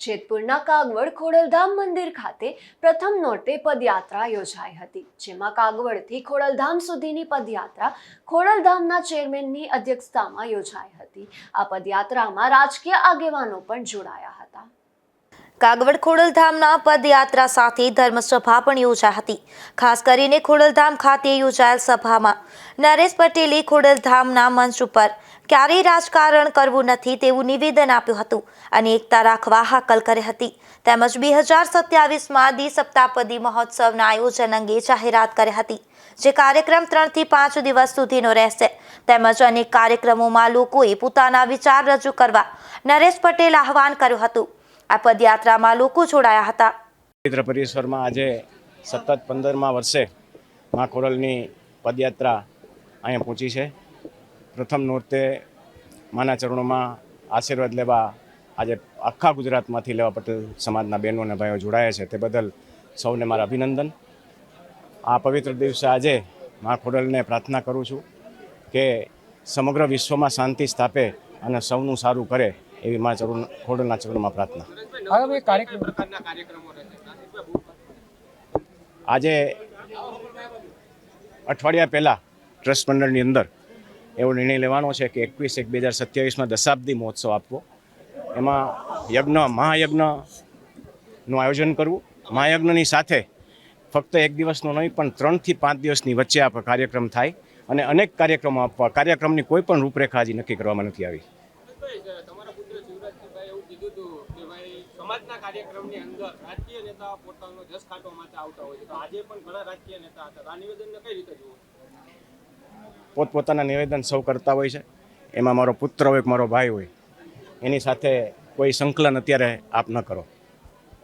જેતપુરના કાગવડ ખોડલધામ મંદિર ખાતે પ્રથમ નોરતે પદયાત્રા યોજાઈ હતી, જેમાં કાગવડથી ખોડલધામ સુધીની પદયાત્રા ખોડલધામના ચેરમેનની અધ્યક્ષતામાં યોજાઈ હતી। આ પદયાત્રામાં રાજકીય આગેવાનો પણ જોડાયા હતા। કાગવડ ખોડલધામના પદયાત્રા સાથે ધર્મસભા પણ યોજાઈ હતી। ખાસ કરીને ખોડલધામ ખાતે યોજાયેલ સભામાં નરેશ પટેલે ખોડલધામના મંચ ઉપર ક્યારેય રાજકારણ કરવું નથી તેવું નિવેદન આપ્યું હતું અને એકતા રાખવા હાકલ કરી હતી। તેમજ 2027માં દ્વિસપ્તાહપદી મહોત્સવના આયોજન અંગે જાહેરાત કરી હતી, જે કાર્યક્રમ 3 થી 5 દિવસ સુધીનો રહેશે। તેમજ અનેક કાર્યક્રમોમાં લોકોએ પોતાના વિચાર રજૂ કરવા નરેશ પટેલ આહવાન કર્યું હતું। આ પદયાત્રામાં લોકો જોડાયા હતા। પવિત્ર પરિસરમાં આજે સતત 15મા વર્ષે મા ખોડલની પદયાત્રા અહીંયા પહોંચી છે। પ્રથમ નોરતે માના ચરણોમાં આશીર્વાદ લેવા આજે આખા ગુજરાતમાંથી લેવા પટેલ સમાજના બહેનો અને ભાઈઓ જોડાયા છે, તે બદલ સૌને મારા અભિનંદન। આ પવિત્ર દિવસે આજે મા ખોડલને પ્રાર્થના કરું છું કે સમગ્ર વિશ્વમાં શાંતિ સ્થાપે અને સૌનું સારું કરે, એવી મા ખોડલના ચરણોમાં પ્રાર્થના। આજે અઠવાડિયા પહેલાં ટ્રસ્ટ મંડળની અંદર એવો નિર્ણય લેવાનો છે કે 21/1/2027માં દશાબ્દી મહોત્સવ આપવો। એમાં મહાયજ્ઞનું આયોજન કરવું। મહાયજ્ઞની સાથે ફક્ત એક દિવસનો નહીં પણ 3 થી 5 દિવસની વચ્ચે આ કાર્યક્રમ થાય અને અનેક કાર્યક્રમો આપવા। કાર્યક્રમની કોઈ પણ રૂપરેખા હજી નક્કી કરવામાં નથી આવી। સમાજના કાર્યક્રમની અંદર રાજકીય નેતા પોતાનો જસ કાઢવા માટે આવતા હોય છે, તો આજે પણ ઘણા રાજકીય નેતા હતા। આ નિવેદનને કઈ રીતે જુઓ? પોતપોતાના નિવેદન સૌ કરતા હોય છે। એમાં મારો પુત્ર હોય કે મારો ભાઈ હોય, એની સાથે કોઈ સંકલન અત્યારે આપ ન કરો।